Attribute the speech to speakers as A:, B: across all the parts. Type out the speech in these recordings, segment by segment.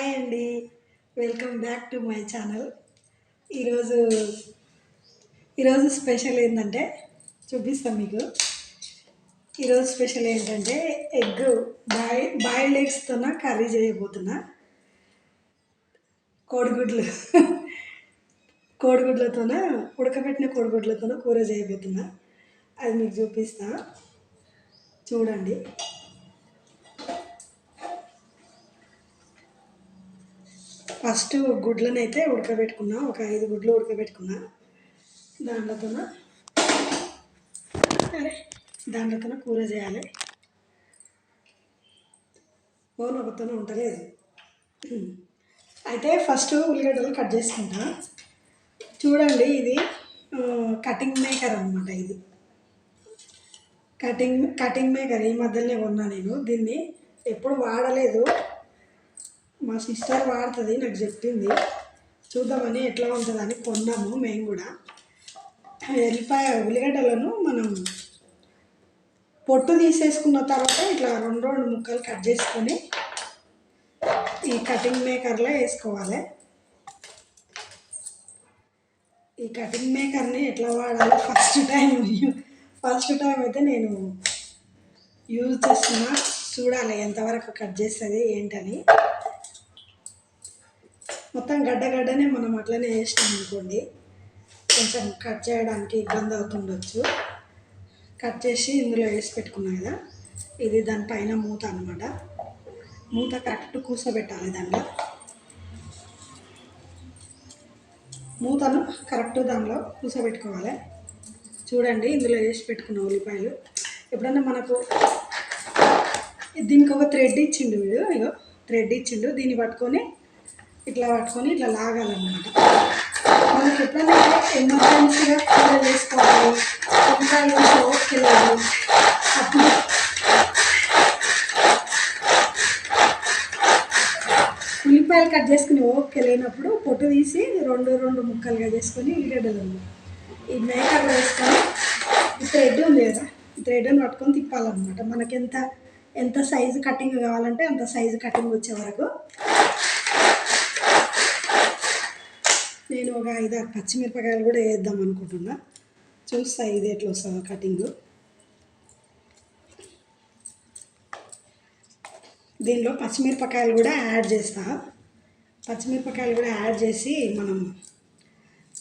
A: Hi అండి, welcome back to my channel. ఈరోజు ఈరోజు స్పెషల్ ఏంటంటే చూపిస్తాం మీకు. ఈరోజు స్పెషల్ ఏంటంటే ఎగ్ బాయిల్డ్ ఎగ్స్తో కర్రీ చేయబోతున్నా. కోడిగుడ్లతో ఉడకబెట్టిన కోడిగుడ్లతో కూర చేయబోతున్నా. అది మీకు చూపిస్తా, చూడండి. ఫస్ట్ గుడ్లను అయితే ఉడకబెట్టుకున్నా, ఒక 5 గుడ్లు ఉడకబెట్టుకున్నా. దాంట్లోతో కూర చేయాలి. ఒకతో ఉండలేదు. అయితే ఫస్ట్ ఉల్లిగడ్డలు కట్ చేసుకుంటా. చూడండి, ఇది కటింగ్ మేకర్ అనమాట. ఇది కటింగ్ మేకర్ ఈ మధ్యలోనే కొన్నా నేను. దీన్ని ఎప్పుడు వాడలేదు, మా సిస్టర్ వాడుతుంది, నాకు చెప్పింది. చూద్దామని ఎట్లా ఉంటుందని కొన్నాము మేము కూడా. ఉల్లిగడ్డలను మనం పొట్టు తీసేసుకున్న తర్వాత ఇట్లా 2 ముక్కలు కట్ చేసుకొని ఈ కటింగ్ మేకర్లో వేసుకోవాలి. ఈ కటింగ్ మేకర్ని ఎట్లా వాడాలో ఫస్ట్ టైం అయితే నేను యూజ్ చేస్తున్నా. చూడాలి ఎంతవరకు కట్ చేస్తుంది ఏంటని. మొత్తం గడ్డనే మనం అట్లనే వేసినాం అనుకోండి, కొంచెం కట్ చేయడానికి ఇబ్బంది అవుతుండొచ్చు. కట్ చేసి ఇందులో వేసి పెట్టుకున్నాం కదా, ఇది దానిపైన మూత అనమాట. మూత కరెక్ట్ కూర్చోబెట్టాలి. మూతను కరెక్ట్ దానిలో కూర్చోబెట్టుకోవాలి. చూడండి, ఇందులో వేసి పెట్టుకున్న ఉల్లిపాయలు. ఎప్పుడన్నా మనకు దీనికి ఒక థ్రెడ్ ఇచ్చిండు వీడు, ఇగో థ్రెడ్ ఇచ్చిండు. దీన్ని పట్టుకొని ఇట్లా లాగాలన్నమాట. మనకి ఎప్పుడైనా ఎమర్జెన్సీగా కూర చేసుకోవాలి, ఉల్లిపాయలు ఓకే లేదు, అప్పుడు ఉల్లిపాయలు కట్ చేసుకుని ఓకే లేనప్పుడు పొట్టు తీసి 2 ముక్కలుగా చేసుకొని ఉల్లిగడ్డలు ఈ మేకర్లో వేసుకొని ఈ థ్రెడ్ ఉంది కదా, ఈ థ్రెడ్ని పట్టుకొని తిప్పాలన్నమాట. మనకి ఎంత సైజు కటింగ్ కావాలంటే అంత సైజు కటింగ్ వచ్చే వరకు. నేను ఒక 5-6 పచ్చిమిరపకాయలు కూడా వేద్దాం అనుకుంటున్నా. చూస్తా ఇది ఎట్లా వస్తుందో కటింగ్. దీనిలో పచ్చిమిరపకాయలు కూడా యాడ్ చేస్తా. పచ్చిమిరపకాయలు కూడా యాడ్ చేసి మనం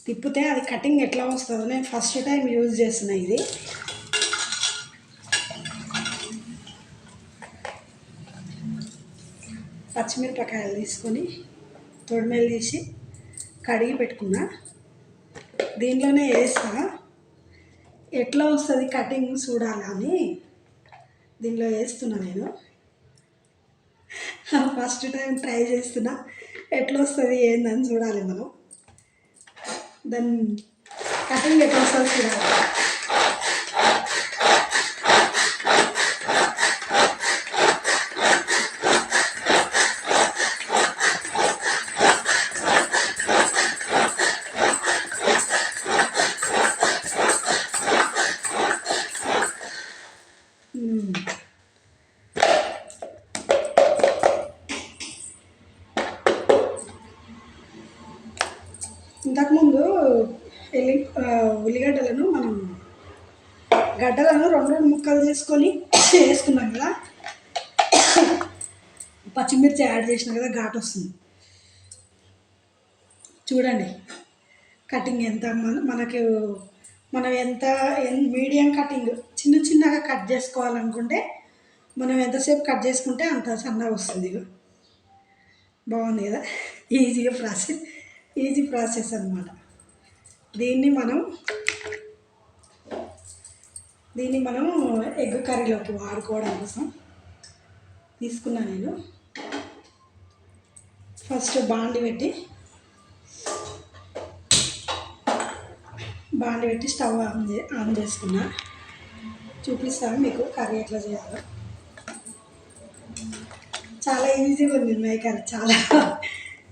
A: తిప్పితే అది కటింగ్ ఎట్లా వస్తుందో. నేను ఫస్ట్ టైం యూజ్ చేస్తున్నా ఇది. పచ్చిమిరపకాయలు తీసుకొని తొడిమెలు తీసి కడిగి పెట్టుకున్నా. దీనిలోనే వేస్తా, ఎట్లా వస్తుంది కటింగ్ చూడాలని దీనిలో వేస్తున్నా. నేను ఫస్ట్ టైం ట్రై చేస్తున్నా, ఎట్లా వస్తుంది ఏందని చూడాలి మనం. దాని కటింగ్ ఎట్లా వస్తుంది చూడాలి. ఇంతకుముందు ఉల్లిగడ్డలను మనం గడ్డలను 2 ముక్కలు చేసుకొని వేసుకున్నాం కదా, పచ్చిమిర్చి యాడ్ చేసినా కదా, ఘాటు వస్తుంది. చూడండి కటింగ్ ఎంత మనకు మనం ఎంత మీడియం కటింగ్ చిన్నగా కట్ చేసుకోవాలనుకుంటే మనం ఎంతసేపు కట్ చేసుకుంటే అంత సన్నగా వస్తుంది. బాగుంది కదా, ఈజీ ప్రాసెస్ అన్నమాట. దీన్ని మనం ఎగ్ కర్రీలోకి వాడుకోవడం కోసం తీసుకున్నా. నేను ఫస్ట్ బాండి పెట్టి స్టవ్ ఆన్ చేసుకున్నా. చూపిస్తాను మీకు కర్రీ ఎట్లా చేయాలో. చాలా ఈజీగా ఉంది మేకర్, చాలా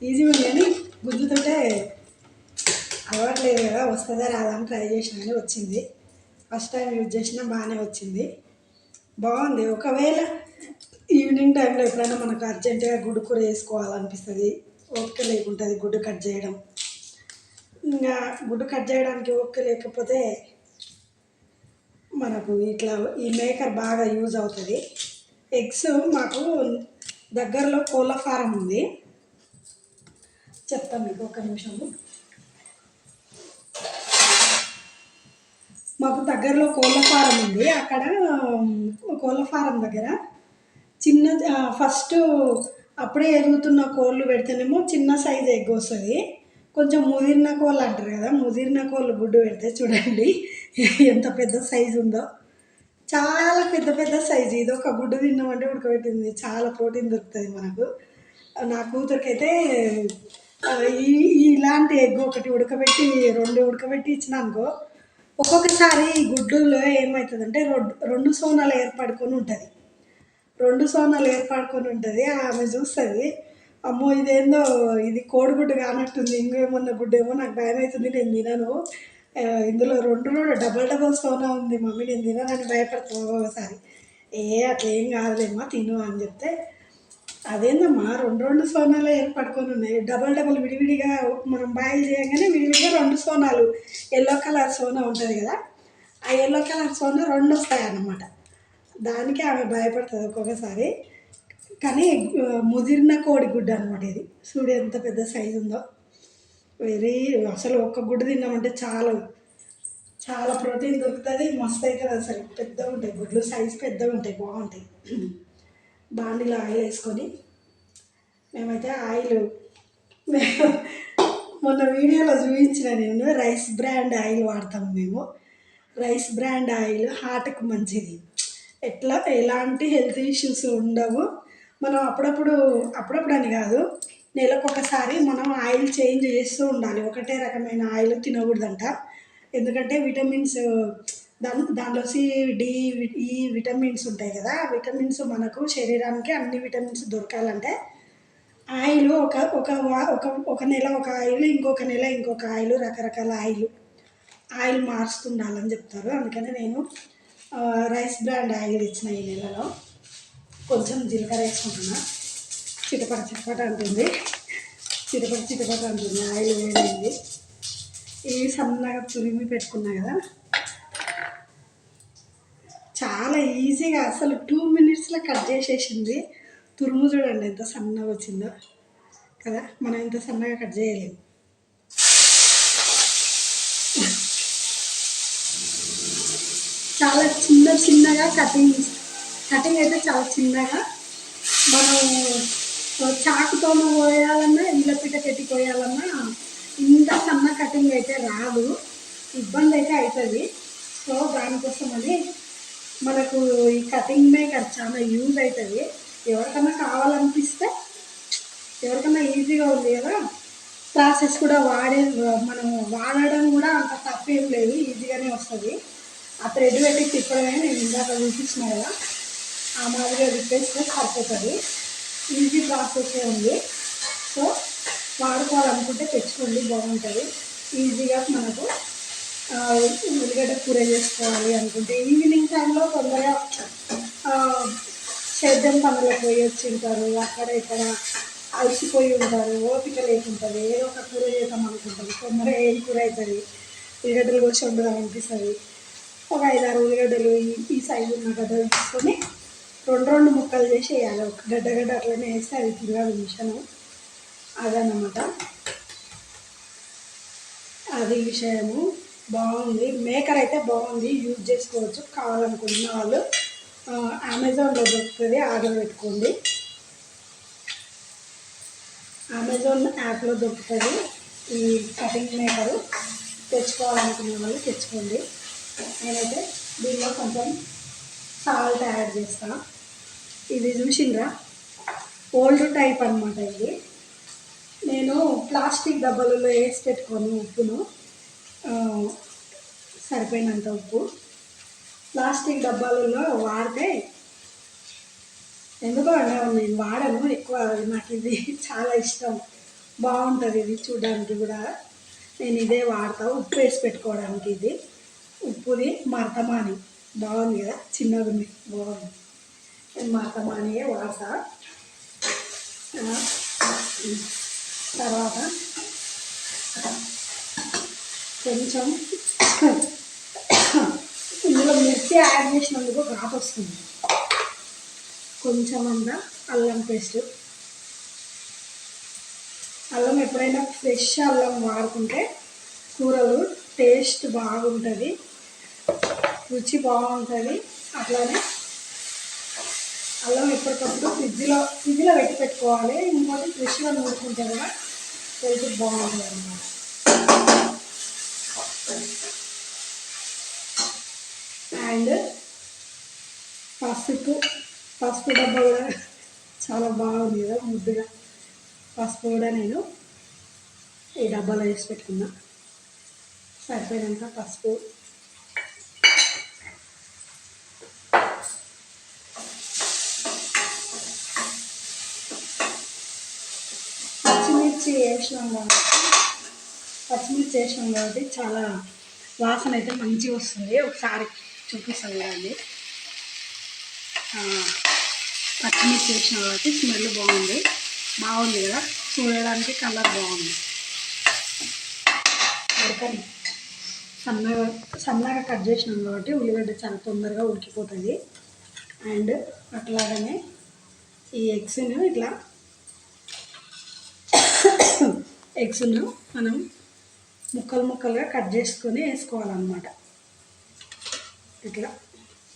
A: ఈజీగా ఉంది. కానీ గుజ్జుతుంటే అలవాట్లేదు కదా, వస్తుందా రాదా అని ట్రై చేసినా కానీ వచ్చింది. ఫస్ట్ టైం యూజ్ చేసినా బాగానే వచ్చింది, బాగుంది. ఒకవేళ ఈవినింగ్ టైంలో ఎప్పుడైనా మనకు అర్జెంటుగా గుడ్డు కూర వేసుకోవాలనిపిస్తుంది, ఓపిక లేకుంటుంది గుడ్డు కట్ చేయడం. ఇంకా గుడ్డు కట్ చేయడానికి ఓపిక లేకపోతే మనకు ఇట్లా ఈ మేకర్ బాగా యూజ్ అవుతుంది. ఎగ్స్ మాకు దగ్గరలో కోళ్ళ ఫారం ఉంది, చెప్తాను మీకు ఒక నిమిషము. మాకు దగ్గరలో కోళ్ళ ఫారం ఉంది. అక్కడ కోళ్ళ ఫారం దగ్గర చిన్న ఫస్ట్ అప్పుడే ఎదుగుతున్న కోళ్ళు పెడితేనేమో చిన్న సైజు ఎగ్ వస్తుంది. కొంచెం ముదిరిన కోళ్ళు అంటారు కదా, ముదిరిన కోళ్ళు గుడ్డు పెడితే చూడండి ఎంత పెద్ద సైజు ఉందో, చాలా పెద్ద పెద్ద సైజు. ఇది ఒక గుడ్డు తిన్నామంటే ఉడకబెట్టింది చాలా ప్రోటీన్ దొరుకుతుంది మనకు. నా కూతురికైతే ఈ ఇలాంటి ఎగ్ ఒకటి ఉడకబెట్టి 2 ఉడకబెట్టి ఇచ్చిన అనుకో, ఒక్కొక్కసారి గుడ్డులో ఏమవుతుందంటే 2 సోనాలు ఏర్పడుకొని ఉంటుంది. 2 సోనాలు ఏర్పడుకొని ఉంటుంది. ఆమె చూస్తుంది, అమ్మో ఇదేందో ఇది కోడిగుడ్డు కానట్టుంది, ఇంకేమన్నా గుడ్డు ఏమో, నాకు భయం అవుతుంది, నేను తినను, ఇందులో 2 డబల్ సోనా ఉంది మమ్మీ, నేను తిననని భయపడతాను ఒకసారి. అట్లా ఏం కాదులేమ్మా తిను అని చెప్తే, అదేందమ్మా 2 సోనాలు ఏర్పడుకొని ఉన్నాయి, డబల్ విడివిడిగా మనం బాయిల్ చేయగానే విడివిడిగా 2 సోనాలు, ఎల్లో కలర్ సోనా ఉంటుంది కదా, ఆ ఎల్లో కలర్ సోనా 2 వస్తాయి అన్నమాట. దానికి ఆమె భయపడుతుంది ఒక్కొక్కసారి. కానీ ముదిరిన కోడిగుడ్డు అనమాట ఇది. చూడు ఎంత పెద్ద సైజు ఉందో, అసలు ఒక్క గుడ్డు తిన్నామంటే చాలా చాలా ప్రోటీన్ దొరుకుతుంది, మస్తు అవుతుంది. అసలు పెద్దగా ఉంటాయి గుడ్లు, సైజు పెద్దగా ఉంటాయి, బాగుంటాయి. బాండిలో ఆయిల్ వేసుకొని, మేమైతే ఆయిల్ మొన్న వీడియోలో చూపించిన నేను రైస్ బ్రాండ్ ఆయిల్ వాడతాము మేము. రైస్ బ్రాండ్ ఆయిల్ హార్ట్కి మంచిది, ఎలాంటి హెల్త్ ఇష్యూస్ ఉండవు. మనం అప్పుడప్పుడు అని కాదు, నెలకొకసారి మనం ఆయిల్ చేంజ్ చేస్తూ ఉండాలి. ఒకటే రకమైన ఆయిల్ తినకూడదంట, ఎందుకంటే విటమిన్స్ దాంట్లో సి, డి, ఈ విటమిన్స్ ఉంటాయి కదా, విటమిన్స్ మనకు శరీరానికి అన్ని విటమిన్స్ దొరకాలంటే ఆయిల్ ఒక నెల ఒక ఆయిల్, ఇంకొక నెల ఇంకొక ఆయిల్, రకరకాల ఆయిల్ మారుస్తుండాలని చెప్తారు. అందుకని నేను రైస్ బ్రాండ్ ఆయిల్ ఇచ్చిన ఈ నెలలో. కొంచెం జీలకర్ర వేసుకుంటున్నా, చిటపట అంటుంది, చిటపట అంటుంది, ఆయిల్ వేడైంది. ఇవి సన్నగా తురిమి పెట్టుకున్నా కదా, చాలా ఈజీగా అసలు 2 మినిట్స్లో కట్ చేసేసింది. తురుము చూడండి ఎంత సన్నగా వచ్చిందో కదా, మనం ఇంత సన్నగా కట్ చేయలేము. చాలా చిన్నగా కటింగ్ అయితే చాలా చిన్నగా, మనం చాకుతో కోయాలన్నా, ఇళ్ళపీట పెట్టి కోయాలన్నా ఇంత సన్న కటింగ్ అయితే రాదు, ఇబ్బంది అయితే అవుతుంది. సో దానికోసమని మనకు ఈ కటింగ్ మేకర్ చాలా యూజ్ అవుతుంది. ఎవరికన్నా కావాలనిపిస్తే, ఎవరికన్నా ఈజీగా ఉంది కదా ప్రాసెస్ కూడా మనం వాడడం కూడా అంత తప్పేం లేదు, ఈజీగానే వస్తుంది. ఆ థ్రెడ్ పెట్టి తిప్పడమే నేను ఇందాక చూపించిన కదా, ఆ మాదిరిగా తిప్పేస్తే సరిపోతుంది. ఈజీ ప్రాసెసే ఉంది. సో వాడుకోవాలనుకుంటే తెచ్చుకోండి, బాగుంటుంది. ఈజీగా మనకు ఉల్లిగడ్డ కూర చేసుకోవాలి అనుకుంటే ఈవినింగ్ టైంలో తొందరగా సేద్యం పనులకు పోయి వచ్చి ఉంటారు, అక్కడ ఇక్కడ అలసిపోయి ఉంటారు, ఓపిక లేకుంటుంది, ఏదో ఒక కూర చేద్దాం అనుకుంటారు, తొందరగా ఏం కూర అవుతుంది, ఉల్లిగడ్డలు కూడా వండుదాం అనిపిస్తుంది. ఒక 5-6 ఉల్లిగడ్డలు ఈ సైజు ఉన్న గడ్డలు తీసుకొని 2 ముక్కలు చేసి వేయాలి. ఒక గడ్డ అట్లనే వేస్తే అది తిరగాలి మిషను. అదన్నమాట అది విషయము. బాగుంది, మేకర్ అయితే బాగుంది, యూజ్ చేసుకోవచ్చు. కావాలనుకుంటున్న వాళ్ళు అమెజాన్లో దొరుకుతుంది, ఆర్డర్ పెట్టుకోండి. అమెజాన్ యాప్లో దొరుకుతుంది ఈ కటింగ్ మేకరు. తెచ్చుకోవాలనుకునే వాళ్ళు తెచ్చుకోండి. నేనైతే దీనిలో కొంచెం సాల్ట్ యాడ్ చేస్తాను. ఇది చూసిండ్రా, ఓల్డ్ టైప్ అనమాట ఇది. నేను ప్లాస్టిక్ డబ్బాలలో వేసి పెట్టుకోను ఉప్పును, సరిపోయినంత ఉప్పు. ప్లాస్టిక్ డబ్బాలలో వాడితే ఎందుకో నేను వాడను ఎక్కువ, నాకు ఇది చాలా ఇష్టం, బాగుంటుంది. ఇది చూడడానికి కూడా నేను ఇదే వాడతాను, ఉప్పు వేసి పెట్టుకోవడానికి. ఇది ఉప్పుది మర్తమాని బాగుంది కదా, చిన్నది బాగుంది. మాతమానియే వాడతా. తర్వాత కొంచెం ఇందులో మిర్చి యాడ్ చేసినందుకు ఘాటు వస్తుంది. కొంచెం అంతా అల్లం పేస్ట్. అల్లం ఎప్పుడైనా ఫ్రెష్ అల్లం వాడుకుంటే కూరలు టేస్ట్ బాగుంటుంది, రుచి బాగుంటుంది. అట్లానే అల్లం ఎప్పటికప్పుడు ఫ్రిడ్జ్లో పెట్టుకోవాలి. ఇంకోటి ఫ్రెష్గా నూరుకుంటే కూడా టేస్ట్ బాగుంటుంది అన్నమాట. అండ్ పసుపు డబ్బా కూడా చాలా బాగుంది కదా ముద్దుగా. పసుపు కూడా నేను ఈ డబ్బాలో వేసి పెట్టుకున్నా. సరిపోయినంత పసుపు, పచ్చిమిర్చి వేసినాం కాబట్టి చాలా వాసన అయితే మంచిగా వస్తుంది. ఒకసారి చూపిస్తాను కదండి. పచ్చిమిర్చి వేసినాం కాబట్టి స్మెల్ బాగుంది కదా, చూడడానికి కలర్ బాగుంది. ఉడకని సన్నగా కట్ చేసినాం కాబట్టి ఉల్లిగడ్డ చాలా తొందరగా ఉడికిపోతుంది. అండ్ అట్లాగనే ఈ ఎగ్స్ను మనం ముక్కలుగా కట్ చేసుకొని వేసుకోవాలన్నమాట. ఇట్లా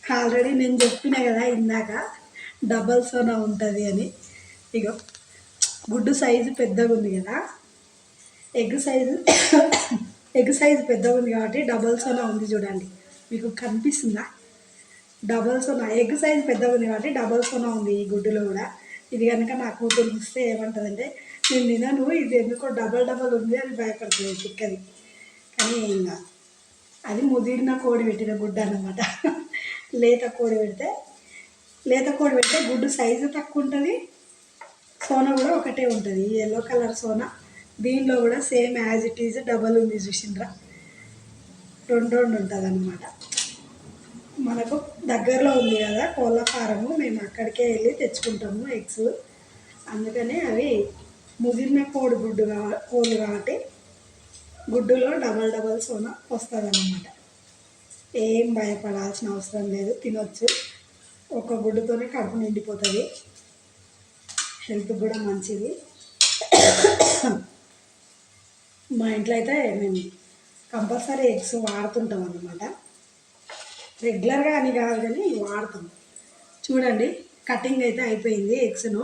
A: ఆల్రెడీ నేను చెప్పిన కదా ఇందాక డబల్ సోనా ఉంటుంది అని. ఇగో గుడ్డు సైజు పెద్దగా ఉంది కదా, ఎగ్ సైజు పెద్దగా ఉంది కాబట్టి డబల్ సోనా ఉంది చూడండి. మీకు కనిపిస్తుందా? డబల్ సోనా ఎగ్ సైజు పెద్దగా ఉంది కాబట్టి డబల్ సోనా ఉంది ఈ గుడ్డులో కూడా. ఇది కనుక నా కూతురు చూస్తే ఏమంటుందంటే, నేను తినను, ఇది ఎందుకో డబల్ ఉంది అని భయపడుతుంది చిక్కది. కానీ ఇంకా అది ముదిరిన కోడి పెట్టిన గుడ్డు అన్నమాట. లేత కోడి పెడితే గుడ్డు సైజు తక్కువ ఉంటుంది, సోనా కూడా ఒకటే ఉంటుంది. Yellow colour Sona. దీనిలో కూడా same as it is double ఉంది చూసిండ్రా, రెండు ఉంటుంది అన్నమాట. మనకు దగ్గరలో ఉంది కదా కోళ్ళ ఫారము, మేము అక్కడికే వెళ్ళి తెచ్చుకుంటాము ఎగ్స్. అందుకని అవి ముదిరిన కోళ్ళు కాబట్టి గుడ్డులో డబల్ సోనా వస్తుంది అన్నమాట. ఏం భయపడాల్సిన అవసరం లేదు, తినొచ్చు. ఒక గుడ్డుతోనే కడుపు నిండిపోతుంది, హెల్త్ కూడా మంచిది. మా ఇంట్లో అయితే మేము కంపల్సరీ ఎగ్స్ వాడుతుంటాం అన్నమాట. రెగ్యులర్గా అని కాదు కానీ వాడతాం. చూడండి, కటింగ్ అయితే అయిపోయింది. ఎగ్స్ను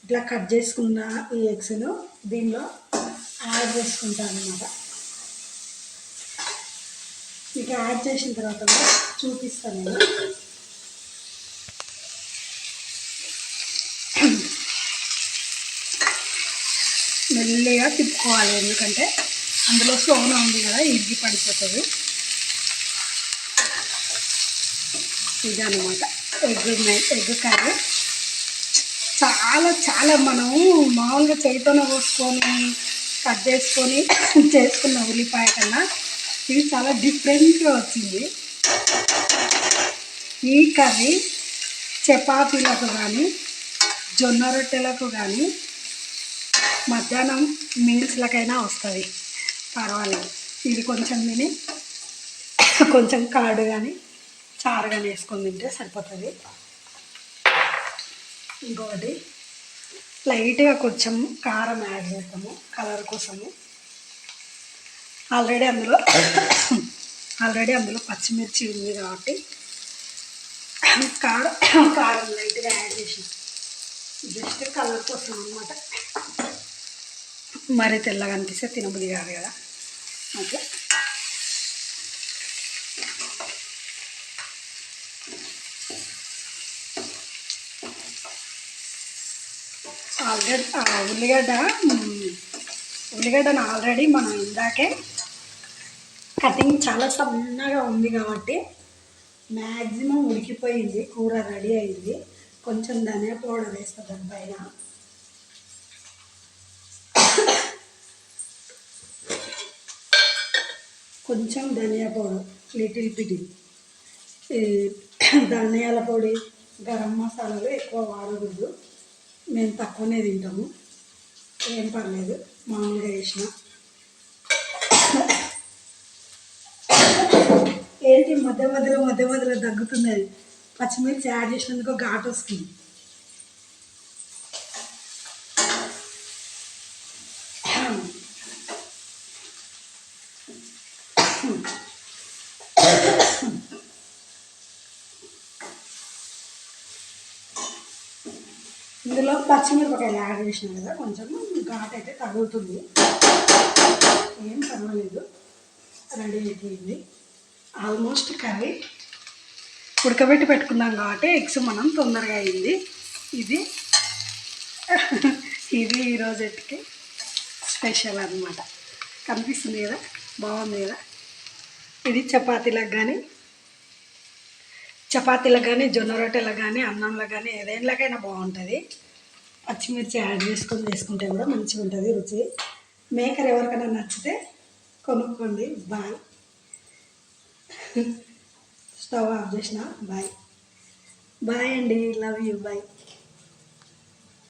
A: ఇట్లా కట్ చేసుకున్న ఈ ఎగ్స్ను దీనిలో యాడ్ చేసుకుంటాను అన్నమాట. మీకు యాడ్ చేసిన తర్వాత కూడా చూపిస్తాను నేను. మెల్లిగా తిప్పుకోవాలి, ఎందుకంటే అందులో సోనా ఉంది కదా, ఇరిగి పడిపోతుంది. ఇదన్నమాట ఎగ్ కర్రీ. చాలా మనం మామూలుగా చేతితోనే కోసుకొని కట్ చేసుకొని చేసుకున్న ఉల్లిపాయ కన్నా ఇది చాలా డిఫరెంట్గా వచ్చింది. ఈ కర్రీ చపాతీలకు కానీ జొన్న రొట్టెలకు కానీ మధ్యాహ్నం మీల్స్లకైనా వస్తుంది, పర్వాలేదు. ఇది కొంచెం తిని కొంచెం కర్డ్ కానీ చారు కానీ వేసుకొని తింటే సరిపోతుంది. ఇంకొకటి లైట్గా కొంచెం కారం యాడ్ చేస్తాము కలర్ కోసము. ఆల్రెడీ అందులో పచ్చిమిర్చి ఉంది కాబట్టి కారం లైట్గా యాడ్ చేసాం, జస్ట్ కలర్ కోసం అన్నమాట. మరి తెల్లగా అనిపిస్తే తినబుద్ధి కాదు కదా, అట్లా. ఆల్రెడీ ఉల్లిగడ్డను ఆల్రెడీ మనం ఇందాకే కటింగ్ చాలా సన్నగా ఉంది కాబట్టి మ్యాక్సిమం ఉడికిపోయింది, కూర రెడీ అయింది. కొంచెం ధనియా పౌడర్ వేస్తా దానిపైన. కొంచెం ధనియా పౌడర్, లిటిల్ పిటి, ధనియాల పొడి, గరం మసాలాలు ఎక్కువ వాడకూడదు. మేము తక్కువనే తింటాము, ఏం పర్లేదు, మామూలుగా వేసిన. ఏంటి మధ్య మధ్యలో దగ్గుతుంది. అది పచ్చిమిర్చి యాడ్ చేసినందుకు ఘాటు వస్తుంది. ఇందులో పచ్చిమిరపకాయలు యాడ్ చేసినాం కదా, కొంచెం ఘాటు అయితే తగులుతుంది, ఏం పర్వాలేదు. రెడీ అయిపోయింది ఆల్మోస్ట్. కర్రీ ఉడకబెట్టి పెట్టుకున్నాం కాబట్టి ఎగ్స్ మనం తొందరగా అయింది. ఇది ఇది ఈరోజుకి స్పెషల్ అన్నమాట. కనిపిస్తుంది కదా, బాగుంది కదా. ఇది చపాతీలకు కానీ జొన్న రొట్టెలకు కానీ అన్నంలో కానీ ఏదైనాకైనా బాగుంటుంది. పచ్చిమిర్చి యాడ్ చేసుకుంటే కూడా మంచిగా ఉంటుంది రుచి. మేకర్ ఎవరికైనా నచ్చితే కొనుక్కోండి. బాయ్. స్టవ్ ఆఫ్ చేసిన. బాయ్ బాయ్ అండి, లవ్ యూ, బాయ్.